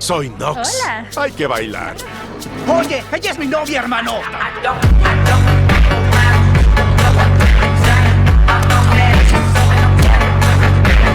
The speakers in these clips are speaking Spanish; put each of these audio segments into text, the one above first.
Soy Knox. Hola. Hay que bailar. Oye, ella es mi novia, hermano.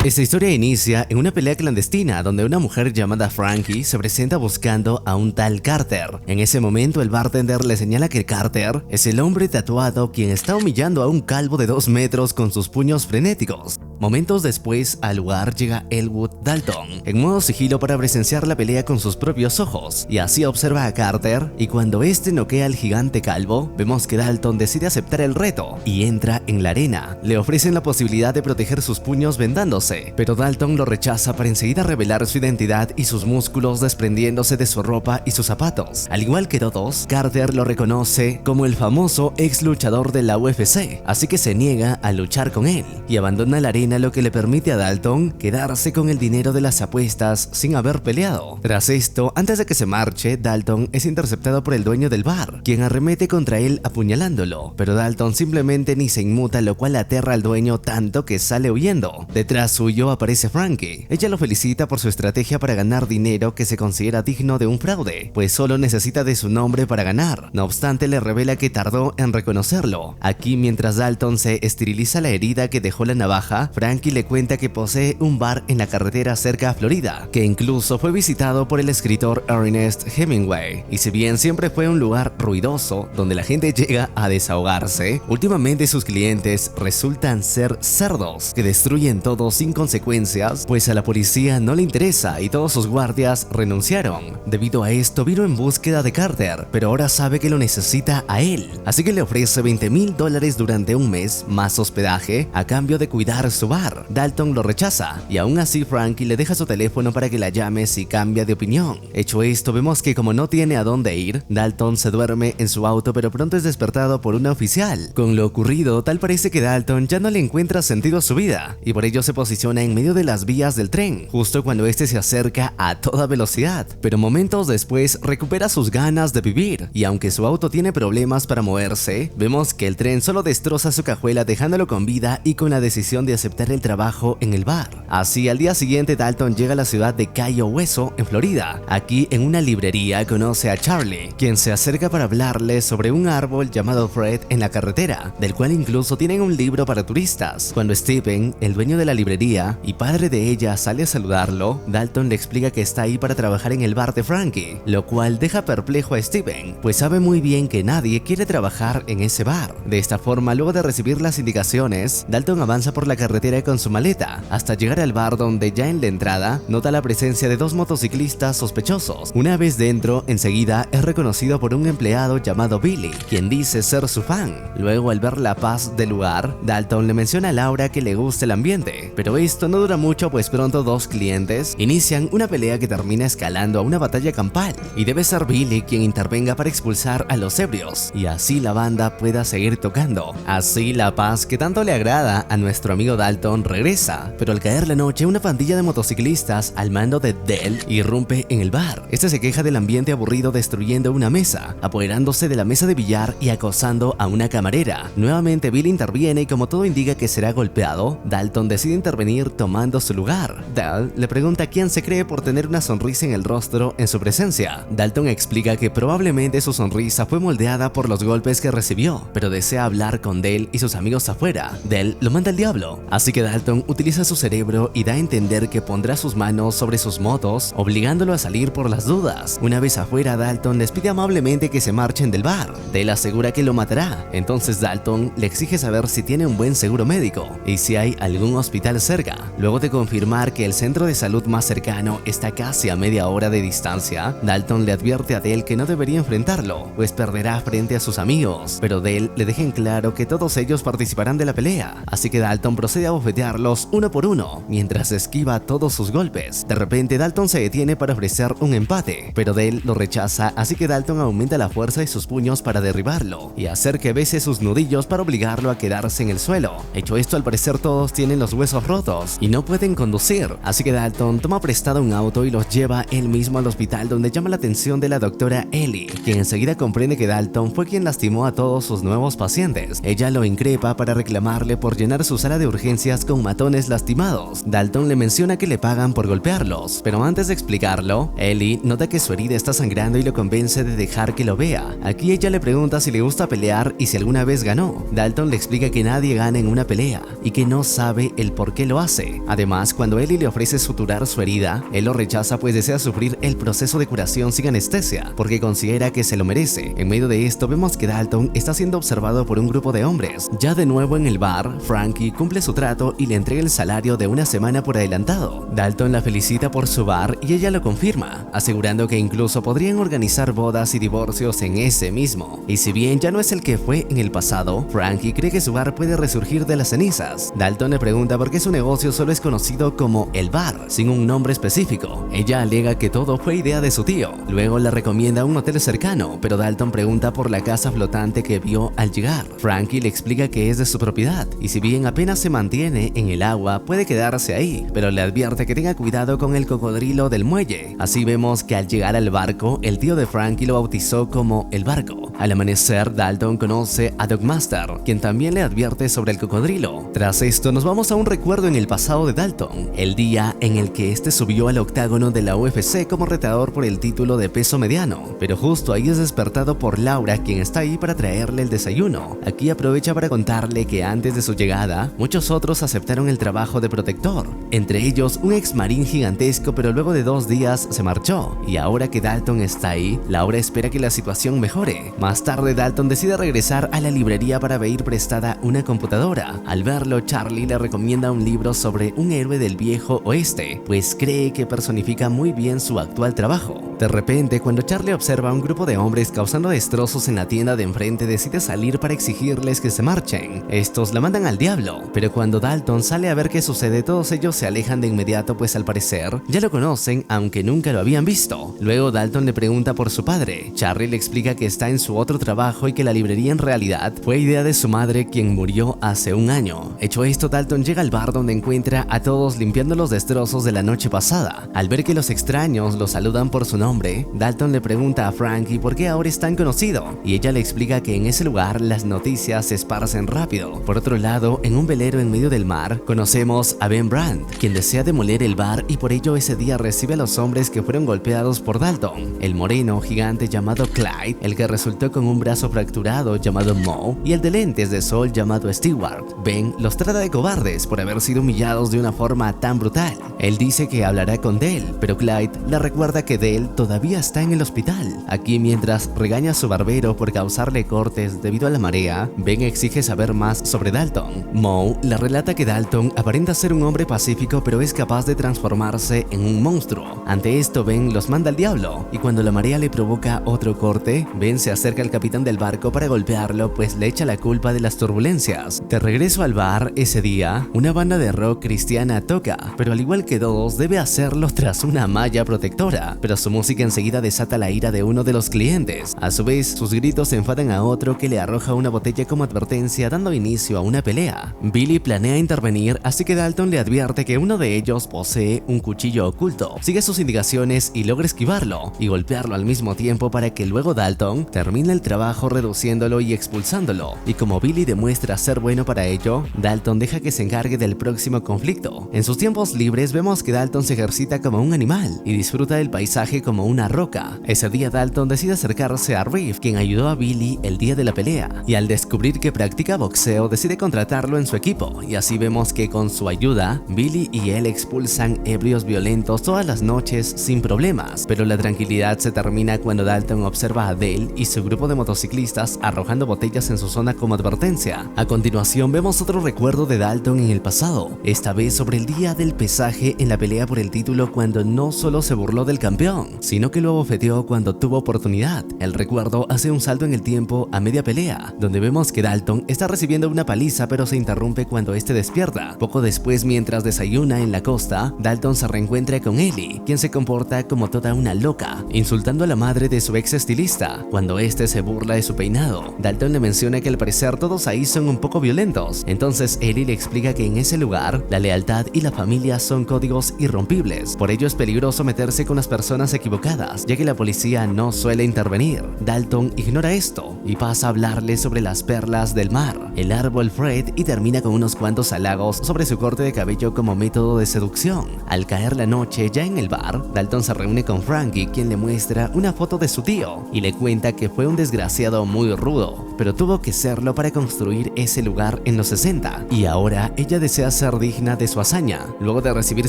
Esta historia inicia en una pelea clandestina donde una mujer llamada Frankie se presenta buscando a un tal Carter. En ese momento el bartender le señala que Carter es el hombre tatuado quien está humillando a un calvo de 2 metros con sus puños frenéticos. Momentos después al lugar llega Elwood Dalton en modo sigilo para presenciar la pelea con sus propios ojos y así observa a Carter, y cuando este noquea al gigante calvo vemos que Dalton decide aceptar el reto y entra en la arena. Le ofrecen la posibilidad de proteger sus puños vendándose, pero Dalton lo rechaza para enseguida revelar su identidad y sus músculos desprendiéndose de su ropa y sus zapatos. Al igual que todos, Carter lo reconoce como el famoso ex luchador de la UFC, así que se niega a luchar con él y abandona la arena, lo que le permite a Dalton quedarse con el dinero de las apuestas sin haber peleado. Tras esto, antes de que se marche, Dalton es interceptado por el dueño del bar, quien arremete contra él apuñalándolo, pero Dalton simplemente ni se inmuta, lo cual aterra al dueño tanto que sale huyendo. Detrás suyo aparece Frankie. Ella lo felicita por su estrategia para ganar dinero que se considera digno de un fraude, pues solo necesita de su nombre para ganar. No obstante, le revela que tardó en reconocerlo. Aquí, mientras Dalton se esteriliza la herida que dejó la navaja, Frankie le cuenta que posee un bar en la carretera cerca a Florida, que incluso fue visitado por el escritor Ernest Hemingway. Y si bien siempre fue un lugar ruidoso donde la gente llega a desahogarse, últimamente sus clientes resultan ser cerdos que destruyen todo sin consecuencias, pues a la policía no le interesa y todos sus guardias renunciaron. Debido a esto vino en búsqueda de Carter, pero ahora sabe que lo necesita a él, así que le ofrece $20,000 durante un mes más hospedaje a cambio de cuidar su bar. Dalton lo rechaza y aún así Frankie le deja su teléfono para que la llame si cambia de opinión. Hecho esto, vemos que como no tiene a dónde ir, Dalton se duerme en su auto, pero pronto es despertado por una oficial. Con lo ocurrido, tal parece que Dalton ya no le encuentra sentido a su vida y por ello se posiciona en medio de las vías del tren, justo cuando este se acerca a toda velocidad. Pero momentos después recupera sus ganas de vivir y aunque su auto tiene problemas para moverse, vemos que el tren solo destroza su cajuela dejándolo con vida y con la decisión de aceptar el trabajo en el bar. Así, al día siguiente Dalton llega a la ciudad de Cayo Hueso, en Florida. Aquí, en una librería, conoce a Charlie, quien se acerca para hablarle sobre un árbol llamado Fred en la carretera, del cual incluso tienen un libro para turistas. Cuando Stephen, el dueño de la librería y padre de ella, sale a saludarlo, Dalton le explica que está ahí para trabajar en el bar de Frankie, lo cual deja perplejo a Stephen, pues sabe muy bien que nadie quiere trabajar en ese bar. De esta forma, luego de recibir las indicaciones, Dalton avanza por la carretera con su maleta hasta llegar al bar, donde ya en la entrada nota la presencia de 2 motociclistas sospechosos. Una vez dentro, enseguida es reconocido por un empleado llamado Billy, quien dice ser su fan. Luego, al ver la paz del lugar, Dalton le menciona a Laura que le gusta el ambiente, pero esto no dura mucho, pues pronto 2 clientes inician una pelea que termina escalando a una batalla campal y debe ser Billy quien intervenga para expulsar a los ebrios y así la banda pueda seguir tocando. Así la paz que tanto le agrada a nuestro amigo Dalton regresa, pero al caer la noche una pandilla de motociclistas al mando de Dell irrumpe en el bar. Este se queja del ambiente aburrido destruyendo una mesa, apoderándose de la mesa de billar y acosando a una camarera. Nuevamente Billy interviene y como todo indica que será golpeado, Dalton decide intervenir tomando su lugar. Dell le pregunta quién se cree por tener una sonrisa en el rostro en su presencia. Dalton explica que probablemente su sonrisa fue moldeada por los golpes que recibió, pero desea hablar con Dell y sus amigos afuera. Dell lo manda al diablo, así que Dalton utiliza su cerebro y da a entender que pondrá sus manos sobre sus motos, obligándolo a salir por las dudas. Una vez afuera, Dalton les pide amablemente que se marchen del bar. Dell asegura que lo matará, entonces Dalton le exige saber si tiene un buen seguro médico y si hay algún hospital cerca. Luego de confirmar que el centro de salud más cercano está casi a media hora de distancia, Dalton le advierte a Dell que no debería enfrentarlo, pues perderá frente a sus amigos, pero Dell le deja en claro que todos ellos participarán de la pelea, así que Dalton procede a bofetearlos uno por uno, mientras esquiva todos sus golpes. De repente Dalton se detiene para ofrecer un empate, pero Dell lo rechaza, así que Dalton aumenta la fuerza de sus puños para derribarlo y hacer que bese sus nudillos para obligarlo a quedarse en el suelo. Hecho esto, al parecer todos tienen los huesos rotos y no pueden conducir, así que Dalton toma prestado un auto y los lleva él mismo al hospital, donde llama la atención de la doctora Ellie, quien enseguida comprende que Dalton fue quien lastimó a todos sus nuevos pacientes. Ella lo increpa para reclamarle por llenar su sala de urgencias ambulancias con matones lastimados. Dalton le menciona que le pagan por golpearlos, pero antes de explicarlo, Ellie nota que su herida está sangrando y lo convence de dejar que lo vea. Aquí ella le pregunta si le gusta pelear y si alguna vez ganó. Dalton le explica que nadie gana en una pelea y que no sabe el por qué lo hace. Además, cuando Ellie le ofrece suturar su herida, él lo rechaza pues desea sufrir el proceso de curación sin anestesia, porque considera que se lo merece. En medio de esto vemos que Dalton está siendo observado por un grupo de hombres. Ya de nuevo en el bar, Frankie cumple su trato y le entrega el salario de una semana por adelantado. Dalton la felicita por su bar y ella lo confirma, asegurando que incluso podrían organizar bodas y divorcios en ese mismo. Y si bien ya no es el que fue en el pasado, Frankie cree que su bar puede resurgir de las cenizas. Dalton le pregunta por qué su negocio solo es conocido como el bar, sin un nombre específico. Ella alega que todo fue idea de su tío. Luego le recomienda un hotel cercano, pero Dalton pregunta por la casa flotante que vio al llegar. Frankie le explica que es de su propiedad, y si bien apenas se mantiene en el agua, puede quedarse ahí, pero le advierte que tenga cuidado con el cocodrilo del muelle. Así vemos que al llegar al barco, el tío de Frankie lo bautizó como el barco. Al amanecer, Dalton conoce a Dogmaster, quien también le advierte sobre el cocodrilo. Tras esto, nos vamos a un recuerdo en el pasado de Dalton, el día en el que este subió al octágono de la UFC como retador por el título de peso mediano, pero justo ahí es despertado por Laura, quien está ahí para traerle el desayuno. Aquí aprovecha para contarle que antes de su llegada, muchos otros aceptaron el trabajo de protector, entre ellos un ex marín gigantesco, pero luego de 2 días se marchó, y ahora que Dalton está ahí, Laura espera que la situación mejore. Más tarde, Dalton decide regresar a la librería para pedir prestada una computadora. Al verlo, Charlie le recomienda un libro sobre un héroe del viejo oeste, pues cree que personifica muy bien su actual trabajo. De repente, cuando Charlie observa a un grupo de hombres causando destrozos en la tienda de enfrente, decide salir para exigirles que se marchen. Estos la mandan al diablo, pero cuando Dalton sale a ver qué sucede, todos ellos se alejan de inmediato, pues al parecer ya lo conocen, aunque nunca lo habían visto. Luego Dalton le pregunta por su padre. Charlie le explica que está en su otro trabajo y que la librería en realidad fue idea de su madre, quien murió hace 1 año. Hecho esto, Dalton llega al bar donde encuentra a todos limpiando los destrozos de la noche pasada. Al ver que los extraños lo saludan por su nombre, Dalton le pregunta a Frankie por qué ahora es tan conocido, y ella le explica que en ese lugar las noticias se esparcen rápido. Por otro lado, en un velero en medio del mar, conocemos a Ben Brandt, quien desea demoler el bar y por ello ese día recibe a los hombres que fueron golpeados por Dalton: el moreno gigante llamado Clyde, el que resultó con un brazo fracturado llamado Moe, y el de lentes de sol llamado Stewart. Ben los trata de cobardes por haber sido humillados de una forma tan brutal. Él dice que hablará con Dale, pero Clyde le recuerda que Dale todavía está en el hospital. Aquí, mientras regaña a su barbero por causarle cortes debido a la marea, Ben exige saber más sobre Dalton. Moe le relata que Dalton aparenta ser un hombre pacífico, pero es capaz de transformarse en un monstruo. Ante esto, Ben los manda al diablo, y cuando la marea le provoca otro corte, Ben se acerca al capitán del barco para golpearlo, pues le echa la culpa de las turbulencias. De regreso al bar, ese día, una banda de rock cristiana toca, pero al igual que todos, debe hacerlo tras una malla protectora, pero su música enseguida desata la ira de uno de los clientes. A su vez, sus gritos enfadan a otro, que le arroja una botella como advertencia, dando inicio a una pelea. Billy planea intervenir, así que Dalton le advierte que uno de ellos posee un cuchillo oculto. Sigue sus indicaciones y logra esquivarlo y golpearlo al mismo tiempo, para que luego Dalton termine el trabajo reduciéndolo y expulsándolo. Y como Billy demuestra ser bueno para ello, Dalton deja que se encargue del próximo conflicto. En sus tiempos libres vemos que Dalton se ejercita como un animal y disfruta del paisaje como una roca. Ese día Dalton decide acercarse a Reeve, quien ayudó a Billy el día de la pelea, y al descubrir que practica boxeo decide contratarlo en su equipo, y así vemos que con su ayuda, Billy y él expulsan ebrios violentos todas las noches sin problemas. Pero la tranquilidad se termina cuando Dalton observa a Dale y su grupo de motociclistas arrojando botellas en su zona como advertencia. A continuación vemos otro recuerdo de Dalton en el pasado, esta vez sobre el día del pesaje en la pelea por el título, cuando no solo se burló del campeón, sino que lo abofeteó cuando tuvo oportunidad. El recuerdo hace un salto en el tiempo a media pelea, donde vemos que Dalton está recibiendo una paliza, pero se interrumpe cuando este despierta. Poco después, mientras desayuna en la costa, Dalton se reencuentra con Ellie, quien se comporta como toda una loca, insultando a la madre de su ex estilista. Cuando este se burla de su peinado, Dalton le menciona que al parecer todos ahí son un poco violentos. Entonces Ellie le explica que en ese lugar la lealtad y la familia son códigos irrompibles, por ello es peligroso meterse con las personas equivocadas equivocadas, ya que la policía no suele intervenir. Dalton ignora esto y pasa a hablarle sobre las perlas del mar, el árbol Fred, y termina con unos cuantos halagos sobre su corte de cabello como método de seducción. Al caer la noche, ya en el bar, Dalton se reúne con Frankie, quien le muestra una foto de su tío y le cuenta que fue un desgraciado muy rudo, pero tuvo que serlo para construir ese lugar en los 60, y ahora ella desea ser digna de su hazaña. Luego de recibir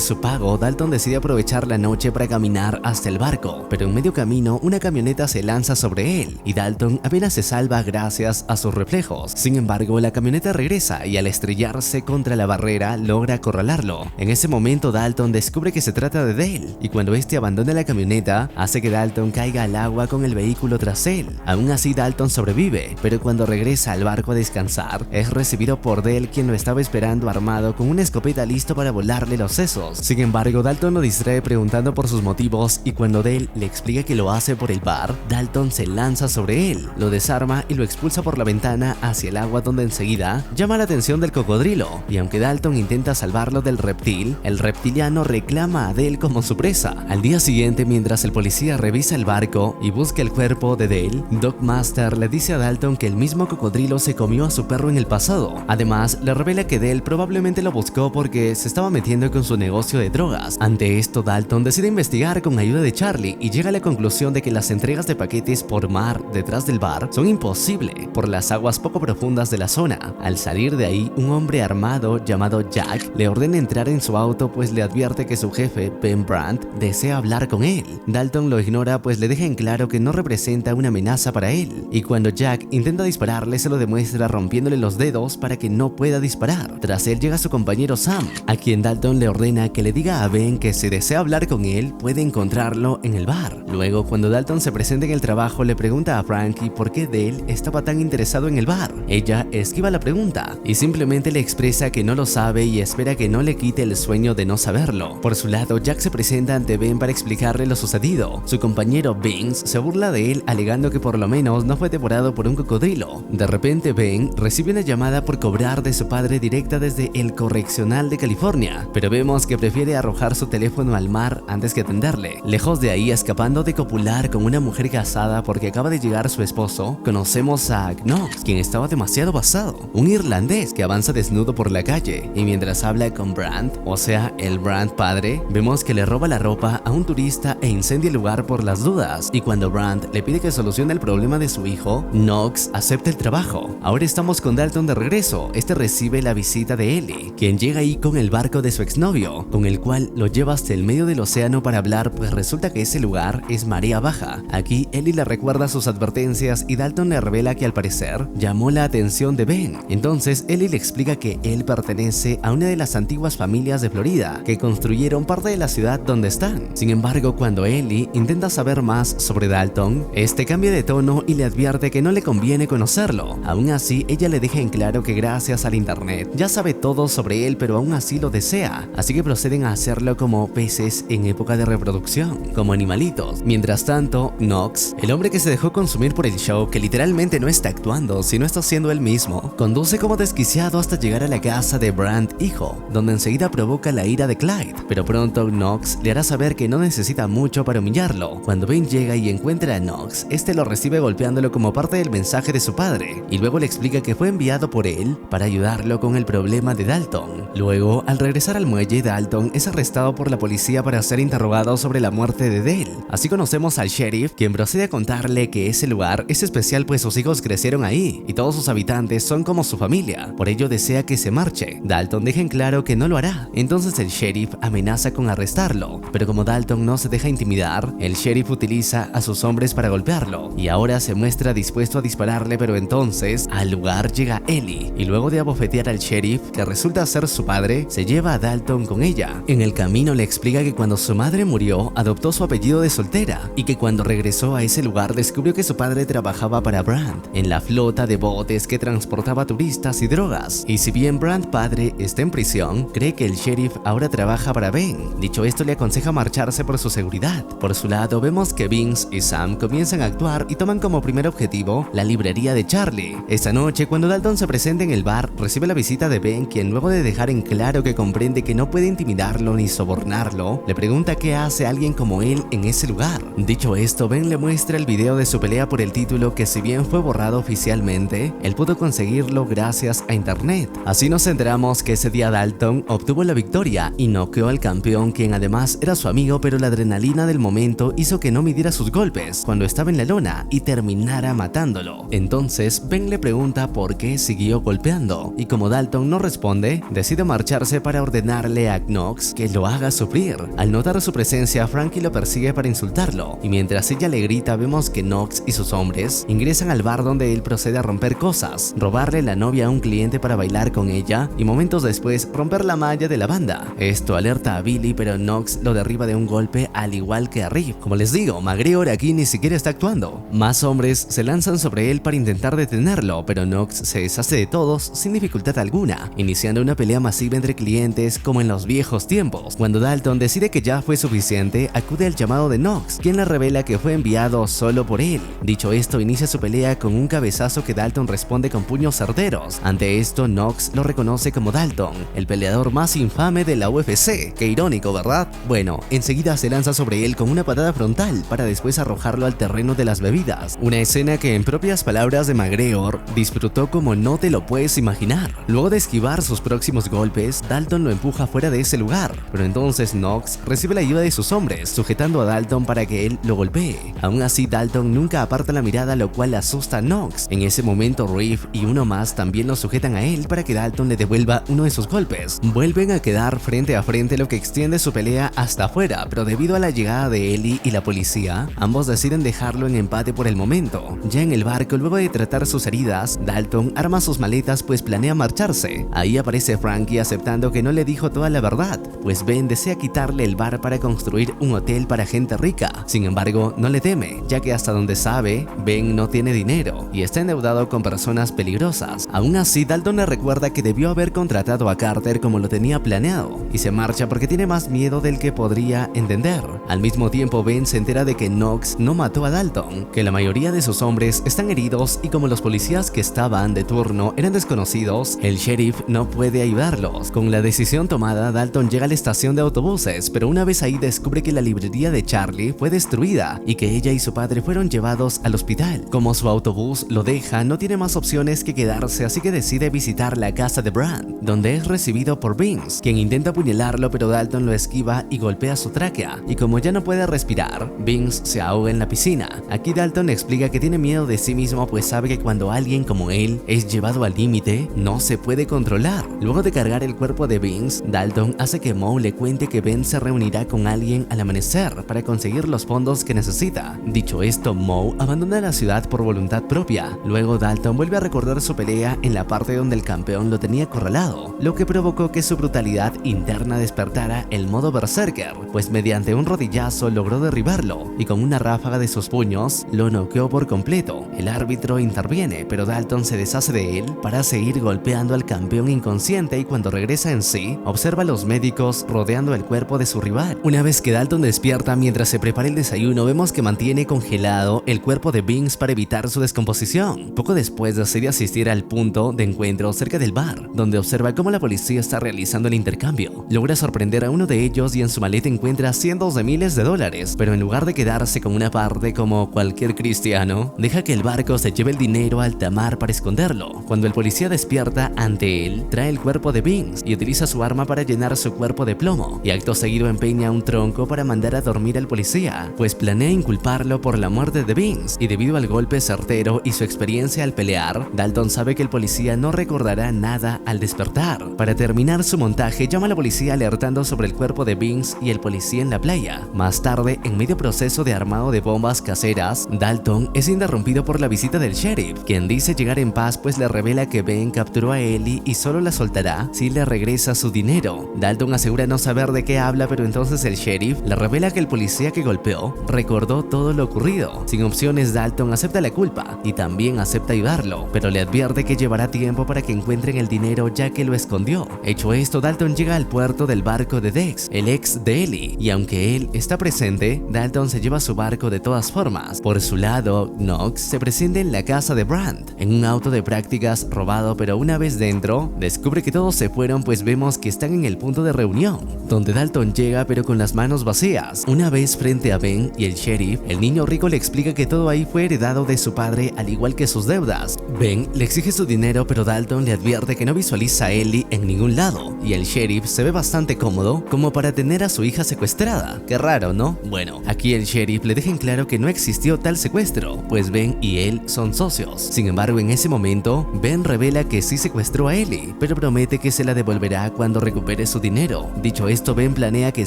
su pago, Dalton decide aprovechar la noche para caminar hasta el barco, pero en medio camino una camioneta se lanza sobre él y Dalton apenas se salva gracias a sus reflejos. Sin embargo, la camioneta regresa y al estrellarse contra la barrera logra acorralarlo. En ese momento Dalton descubre que se trata de Dale, y cuando este abandona la camioneta hace que Dalton caiga al agua con el vehículo tras él. Aún así Dalton sobrevive, pero cuando regresa al barco a descansar es recibido por Dale, quien lo estaba esperando armado con una escopeta listo para volarle los sesos. Sin embargo, Dalton lo distrae preguntando por sus motivos, y cuando Dale le explica que lo hace por el bar, Dalton se lanza sobre él, lo desarma y lo expulsa por la ventana hacia el agua, donde enseguida llama la atención del cocodrilo, y aunque Dalton intenta salvarlo del reptil, el reptiliano reclama a Dale como su presa. Al día siguiente, mientras el policía revisa el barco y busca el cuerpo de Dale, Doc Master le dice a Dalton que el mismo cocodrilo se comió a su perro en el pasado. Además, le revela que Dale probablemente lo buscó porque se estaba metiendo con su negocio de drogas. Ante esto, Dalton decide investigar con ayuda de Charlie y llega a la conclusión de que las entregas de paquetes por mar detrás del bar son imposibles por las aguas poco profundas de la zona. Al salir de ahí, un hombre armado llamado Jack le ordena entrar en su auto, pues le advierte que su jefe, Ben Brandt, desea hablar con él. Dalton lo ignora, pues le deja en claro que no representa una amenaza para él, y cuando Jack intenta dispararle se lo demuestra rompiéndole los dedos para que no pueda disparar. Tras él llega su compañero Sam, a quien Dalton le ordena que le diga a Ben que si desea hablar con él puede encontrarlo en el bar. Luego, cuando Dalton se presenta en el trabajo, le pregunta a Frankie por qué Dale estaba tan interesado en el bar. Ella esquiva la pregunta y simplemente le expresa que no lo sabe y espera que no le quite el sueño de no saberlo. Por su lado, Jack se presenta ante Ben para explicarle lo sucedido. Su compañero Vince se burla de él, alegando que por lo menos no fue devorado por un cocodrilo. De repente, Ben recibe una llamada por cobrar de su padre directa desde el correccional de California, pero vemos que prefiere arrojar su teléfono al mar antes que atenderle. Lejos de ahí, escapando de copular con una mujer casada porque acaba de llegar su esposo, conocemos a Knox, quien estaba demasiado basado, un irlandés que avanza desnudo por la calle, y mientras habla con Brandt, o sea, el Brandt padre, vemos que le roba la ropa a un turista e incendia el lugar por las dudas, y cuando Brandt le pide que solucione el problema de su hijo, Knox acepta el trabajo. Ahora estamos con Dalton de regreso. Este recibe la visita de Ellie, quien llega ahí con el barco de su exnovio, con el cual lo lleva hasta el medio del océano para hablar, pues resulta que ese lugar es marea baja. Aquí Ellie le recuerda sus advertencias y Dalton le revela que al parecer llamó la atención de Ben. Entonces Ellie le explica que él pertenece a una de las antiguas familias de Florida que construyeron parte de la ciudad donde están. Sin embargo, cuando Ellie intenta saber más sobre Dalton, este cambia de tono y le advierte que no le conviene conocerlo. Aún así, ella le deja en claro que gracias al internet ya sabe todo sobre él, pero aún así lo desea, así que proceden a hacerlo como peces en época de reproducción, como animalitos. Mientras tanto, Knox, el hombre que se dejó consumir por el show, que literalmente no está actuando, sino está siendo él mismo, conduce como desquiciado hasta llegar a la casa de Brandt hijo, donde enseguida provoca la ira de Clyde, pero pronto Knox le hará saber que no necesita mucho para humillarlo. Cuando Ben llega y encuentra a Knox, este lo recibe golpeándolo como parte del mensaje de su padre, y luego le explica que fue enviado por él para ayudarlo con el problema de Dalton. Luego, al regresar al muelle, Dalton es arrestado por la policía para ser interrogado sobre la muerte de Dale. Así conocemos al sheriff, quien procede a contarle que ese lugar es especial pues sus hijos crecieron ahí y todos sus habitantes son como su familia, por ello desea que se marche. Dalton deja en claro que no lo hará, entonces el sheriff amenaza con arrestarlo, pero como Dalton no se deja intimidar, el sheriff utiliza a sus hombres para golpearlo y ahora se muestra dispuesto a dispararle, pero entonces al lugar llega Ellie y luego de abofetear al sheriff, que resulta ser su padre, se lleva a Dalton con ella. En el camino le explica que cuando su madre murió adoptó su apellido de soltera y que cuando regresó a ese lugar descubrió que su padre trabajaba para Brandt en la flota de botes que transportaba turistas y drogas, y si bien Brandt padre está en prisión, cree que el sheriff ahora trabaja para Ben. Dicho esto, le aconseja marcharse por su seguridad. Por su lado, vemos que Vince y Sam comienzan a actuar y toman como primer objetivo la librería de Charlie. Esa noche, cuando Dalton se presenta en el bar, recibe la visita de Ben, quien luego de dejar en claro que comprende que no puede intimidarlo ni sobornarlo, le pregunta qué hace alguien como él él en ese lugar. Dicho esto, Ben le muestra el video de su pelea por el título que, si bien fue borrado oficialmente, él pudo conseguirlo gracias a internet. Así nos enteramos que ese día Dalton obtuvo la victoria y noqueó al campeón, quien además era su amigo, pero la adrenalina del momento hizo que no midiera sus golpes cuando estaba en la lona y terminara matándolo. Entonces Ben le pregunta por qué siguió golpeando, y como Dalton no responde, decide marcharse para ordenarle a Knox que lo haga sufrir. Al notar su presencia, Frankie lo persigue para insultarlo, y mientras ella le grita, vemos que Knox y sus hombres ingresan al bar donde él procede a romper cosas, robarle la novia a un cliente para bailar con ella y momentos después romper la malla de la banda. Esto alerta a Billy, pero Knox lo derriba de un golpe, al igual que a Reeve. Como les digo, McGregor aquí ni siquiera está actuando. Más hombres se lanzan sobre él para intentar detenerlo, pero Knox se deshace de todos sin dificultad alguna, iniciando una pelea masiva entre clientes como en los viejos tiempos. Cuando Dalton decide que ya fue suficiente, acude al llamado de Knox, quien le revela que fue enviado solo por él. Dicho esto, inicia su pelea con un cabezazo que Dalton responde con puños certeros. Ante esto, Knox lo reconoce como Dalton, el peleador más infame de la UFC. Qué irónico, ¿verdad? Bueno, enseguida se lanza sobre él con una patada frontal para después arrojarlo al terreno de las bebidas. Una escena que, en propias palabras de McGregor, disfrutó como no te lo puedes imaginar. Luego de esquivar sus próximos golpes, Dalton lo empuja fuera de ese lugar, pero entonces Knox recibe la ayuda de sus hombres, sujetando a Dalton para que él lo golpee. Aún así, Dalton nunca aparta la mirada, lo cual asusta a Knox. En ese momento, Reeve y uno más también lo sujetan a él para que Dalton le devuelva uno de sus golpes. Vuelven a quedar frente a frente, lo que extiende su pelea hasta afuera, pero debido a la llegada de Ellie y la policía, ambos deciden dejarlo en empate por el momento. Ya en el barco, luego de tratar sus heridas, Dalton arma sus maletas pues planea marcharse. Ahí aparece Frankie aceptando que no le dijo toda la verdad, pues Ben desea quitarle el bar para construir un hotel para gente rica. Sin embargo, no le teme, ya que hasta donde sabe, Ben no tiene dinero y está endeudado con personas peligrosas. Aún así, Dalton le recuerda que debió haber contratado a Carter como lo tenía planeado, y se marcha porque tiene más miedo del que podría entender. Al mismo tiempo, Ben se entera de que Knox no mató a Dalton, que la mayoría de sus hombres están heridos, y como los policías que estaban de turno eran desconocidos, el sheriff no puede ayudarlos. Con la decisión tomada, Dalton llega a la estación de autobuses, pero una vez ahí descubre que la librería de Charlie fue destruida y que ella y su padre fueron llevados al hospital. Como su autobús lo deja, no tiene más opciones que quedarse, así que decide visitar la casa de Brand, donde es recibido por Vince, quien intenta apuñalarlo, pero Dalton lo esquiva y golpea su tráquea, y como ya no puede respirar, Vince se ahoga en la piscina. Aquí Dalton explica que tiene miedo de sí mismo, pues sabe que cuando alguien como él es llevado al límite, no se puede controlar. Luego de cargar el cuerpo de Vince, Dalton hace que Moe le cuente que Ben se reunirá con alguien al amanecer para conseguir los fondos que necesita. Dicho esto, Moe abandona la ciudad por voluntad propia. Luego Dalton vuelve a recordar su pelea en la parte donde el campeón lo tenía acorralado, lo que provocó que su brutalidad interna despertara el modo berserker, pues mediante un rodillazo logró derribarlo y con una ráfaga de sus puños lo noqueó por completo. El árbitro interviene, pero Dalton se deshace de él para seguir golpeando al campeón inconsciente, y cuando regresa en sí, observa a los médicos rodeando el cuerpo de su rival. Una vez que Dalton despierta mientras se prepara el desayuno, vemos que mantiene congelado el cuerpo de Vince para evitar su descomposición. Poco después decide asistir al punto de encuentro cerca del bar, donde observa cómo la policía está realizando el intercambio. Logra sorprender a uno de ellos y en su maleta encuentra cientos de miles de dólares, pero en lugar de quedarse con una parte como cualquier cristiano, deja que el barco se lleve el dinero a alta mar para esconderlo. Cuando el policía despierta ante él, trae el cuerpo de Vince y utiliza su arma para llenar su cuerpo de plomo, y acto seguido empeña un tronco para mandar a dormir al policía, pues planea inculparlo por la muerte de Vince, y debido al golpe certero y su experiencia al pelear, Dalton sabe que el policía no recordará nada al despertar. Para terminar su montaje, llama a la policía alertando sobre el cuerpo de Vince y el policía en la playa. Más tarde, en medio proceso de armado de bombas caseras, Dalton es interrumpido por la visita del sheriff, quien dice llegar en paz, pues le revela que Ben capturó a Ellie y solo la soltará si le regresa su dinero. Dalton asegura no saber de qué habla, pero entonces el sheriff le revela que el policía que golpeó recordó todo lo ocurrido. Sin opciones, Dalton acepta la culpa y también acepta ayudarlo, pero le advierte que llevará tiempo para que encuentren el dinero ya que lo escondió. Hecho esto, Dalton llega al puerto del barco de Dex, el ex de Ellie, y aunque él está presente, Dalton se lleva su barco de todas formas. Por su lado, Knox se presenta en la casa de Brand, en un auto de prácticas robado, pero una vez dentro, descubre que todos se fueron, pues vemos que están en el punto de reunión, donde Dalton llega pero con las manos vacías. Nox. Una vez frente a Ben y el sheriff, el niño rico le explica que todo ahí fue heredado de su padre al igual que sus deudas. Ben le exige su dinero, pero Dalton le advierte que no visualiza a Ellie en ningún lado, y el sheriff se ve bastante cómodo como para tener a su hija secuestrada. Qué raro, ¿no? Bueno, aquí el sheriff le deja en claro que no existió tal secuestro, pues Ben y él son socios. Sin embargo, en ese momento, Ben revela que sí secuestró a Ellie, pero promete que se la devolverá cuando recupere su dinero. Dicho esto, Ben planea que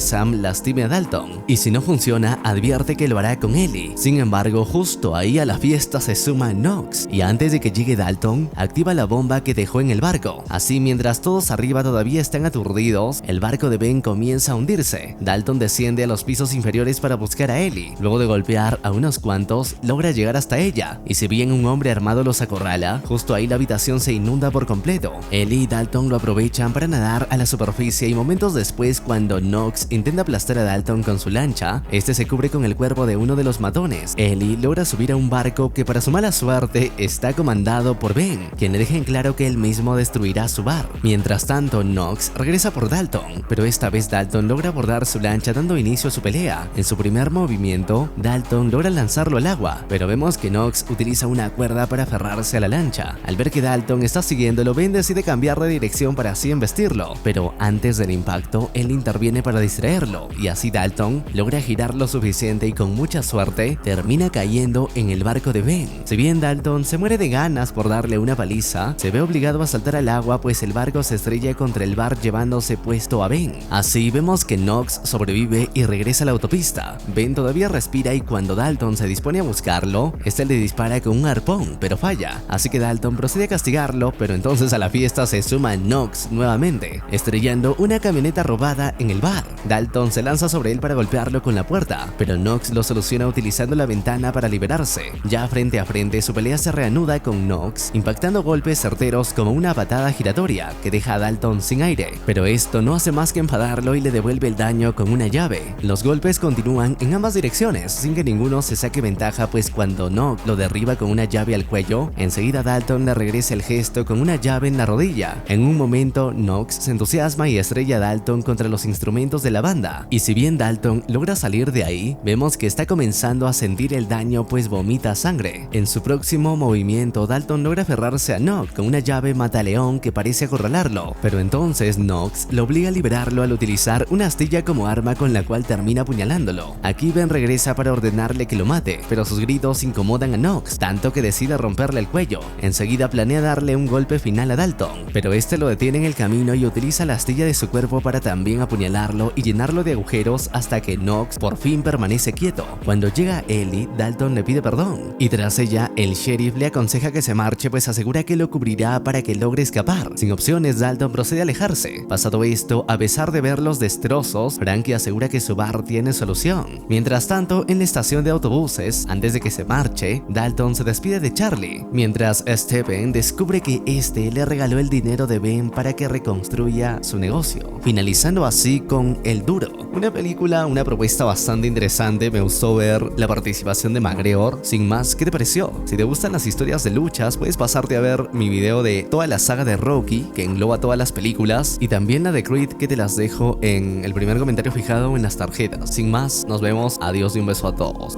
Sam lastime a Dalton, y si no funciona, advierte que lo hará con Ellie. Sin embargo, justo ahí a la fiesta se suma Nox, y antes de que llegue Dalton, activa la bomba que dejó en el barco. Así, mientras todos arriba todavía están aturdidos, el barco de Ben comienza a hundirse. Dalton desciende a los pisos inferiores para buscar a Ellie. Luego de golpear a unos cuantos, logra llegar hasta ella, y si bien un hombre armado los acorrala, justo ahí la habitación se inunda por completo. Ellie y Dalton lo aprovechan para nadar a la superficie, y momentos después, cuando Nox intenta aplastar a Dalton con su lancha, este se cubre con el cuerpo de uno de los matones. Ellie logra subir a un barco que, para su mala suerte, está comandado por Ben, quien le deja en claro que él mismo destruirá su bar. Mientras tanto, Nox regresa por Dalton, pero esta vez Dalton logra abordar su lancha dando inicio a su pelea. En su primer movimiento, Dalton logra lanzarlo al agua, pero vemos que Nox utiliza una cuerda para aferrarse a la lancha. Al ver que Dalton está siguiéndolo, Ben decide cambiar de dirección para así embestirlo, pero antes del impacto, él interviene para distraerlo, y así Dalton logra girar lo suficiente y con mucha suerte termina cayendo en el barco de Ben. Si bien Dalton se muere de ganas por darle una paliza, se ve obligado a saltar al agua, pues el barco se estrella contra el bar llevándose puesto a Ben. Así vemos que Nox sobrevive y regresa a la autopista. Ben todavía respira, y cuando Dalton se dispone a buscarlo, este le dispara con un arpón, pero falla. Así que Dalton procede a castigarlo, pero entonces a la fiesta se suma Nox nuevamente, estrellando una camioneta robada en el bar. Dalton se lanza sobre él para golpearlo con la puerta, pero Nox lo soluciona utilizando la ventana para liberarse. Ya frente a frente, su pelea se reanuda con Nox, impactando golpes certeros como una patada giratoria que deja a Dalton sin aire, pero esto no hace más que enfadarlo y le devuelve el daño con una llave. Los golpes continúan en ambas direcciones sin que ninguno se saque ventaja, pues cuando Nox lo derriba con una llave al cuello, enseguida Dalton le regresa el gesto con una llave en la rodilla. En un momento, Nox se entusiasma y estrella a Dalton contra los instrumentos de la banda, y si bien Dalton logra salir de ahí, vemos que está comenzando a sentir el daño, pues vomita sangre. En su próximo movimiento, Dalton logra aferrarse a Nox con una llave mataleón que parece acorralarlo, pero entonces Nox lo obliga a liberarlo al utilizar una astilla como arma, con la cual termina apuñalándolo. Aquí Ben regresa para ordenarle que lo mate, pero sus gritos incomodan a Nox, tanto que decide romperle el cuello. Enseguida planea darle un golpe final a Dalton, pero este lo detiene en el camino y utiliza la astilla de su cuerpo para también apuñalarlo y llenarlo de agujeros hasta que Nox por fin permanece quieto. Cuando llega Ellie, Dalton le pide perdón, y tras ella, el sheriff le aconseja que se marche, pues asegura que lo cubrirá para que logre escapar. Sin opciones, Dalton procede a alejarse. Pasado esto, a pesar de ver los destrozos, Frankie asegura que su bar tiene solución. Mientras tanto, en la estación de autobuses, antes de que se marche, Dalton se despide de Charlie, mientras Stephen descubre que este le regaló el dinero de Ben para que reconstruya su negocio, finalizando así con El Duro. Una película, una propuesta bastante interesante. Me gustó ver la participación de McGregor. Sin más, ¿qué te pareció? Si te gustan las historias de luchas, puedes pasarte a ver mi video de toda la saga de Rocky, que engloba todas las películas, y también la de Creed, que te las dejo en el primer comentario fijado en las tarjetas. Sin más, nos vemos, adiós y un beso a todos.